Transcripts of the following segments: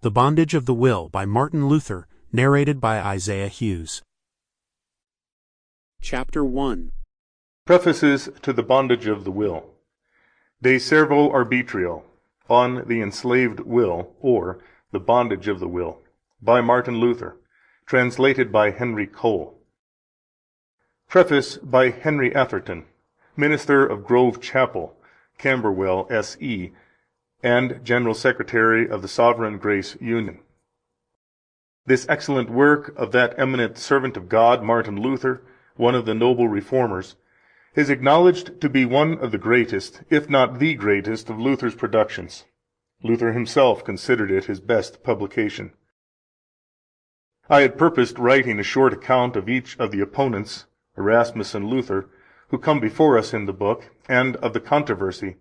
The Bondage of the Will by Martin Luther, narrated by Isaiah Hughes. Chapter 1. Prefaces to The Bondage of the Will. De Servo Arbitrio, on the Enslaved Will, or The Bondage of the Will, by Martin Luther, translated by Henry Cole. Preface by Henry Atherton, minister of Grove Chapel, Camberwell, S.E., and General Secretary of the Sovereign Grace Union. This excellent work of that eminent servant of God, Martin Luther, one of the noble Reformers, is acknowledged to be one of the greatest, if not the greatest, of Luther's productions. Luther himself considered it his best publication. I had purposed writing a short account of each of the opponents, Erasmus and Luther, who come before us in the book, and of the controversy.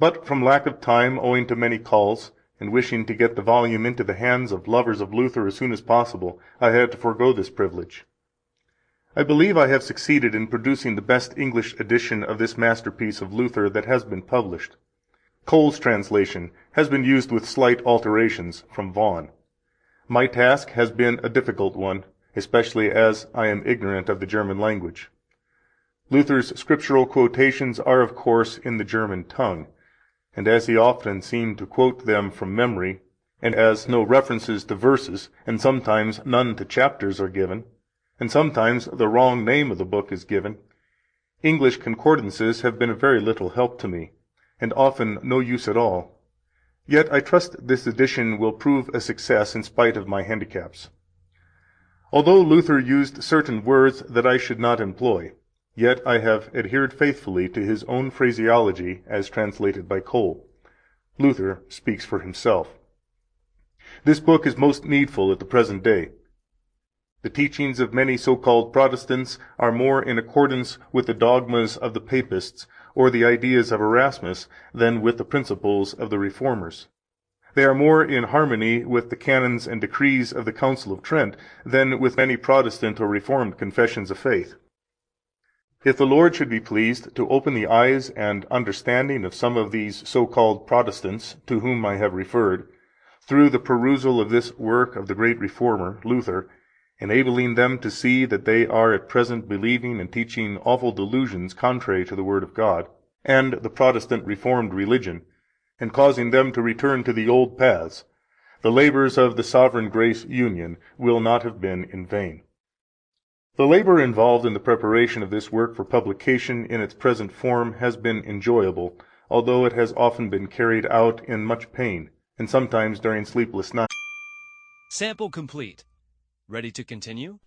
But from lack of time, owing to many calls, and wishing to get the volume into the hands of lovers of Luther as soon as possible, I had to forego this privilege. I believe I have succeeded in producing the best English edition of this masterpiece of Luther that has been published. Cole's translation has been used with slight alterations from Vaughan. My task has been a difficult one, especially as I am ignorant of the German language. Luther's scriptural quotations are, of course, in the German tongue, and as he often seemed to quote them from memory, and as no references to verses, and sometimes none to chapters, are given, and sometimes the wrong name of the book is given, English concordances have been of very little help to me, and often no use at all. Yet I trust this edition will prove a success in spite of my handicaps. Although Luther used certain words that I should not employ, yet I have adhered faithfully to his own phraseology as translated by Cole. Luther speaks for himself. This book is most needful at the present day. The teachings of many so-called Protestants are more in accordance with the dogmas of the Papists or the ideas of Erasmus than with the principles of the Reformers. They are more in harmony with the canons and decrees of the Council of Trent than with many Protestant or Reformed confessions of faith. If the Lord should be pleased to open the eyes and understanding of some of these so-called Protestants to whom I have referred, through the perusal of this work of the great Reformer, Luther, enabling them to see that they are at present believing and teaching awful delusions contrary to the Word of God and the Protestant Reformed religion, and causing them to return to the old paths, the labors of the Sovereign Grace Union will not have been in vain. The labor involved in the preparation of this work for publication in its present form has been enjoyable, although it has often been carried out in much pain, and sometimes during sleepless nights. Sample complete. Ready to continue?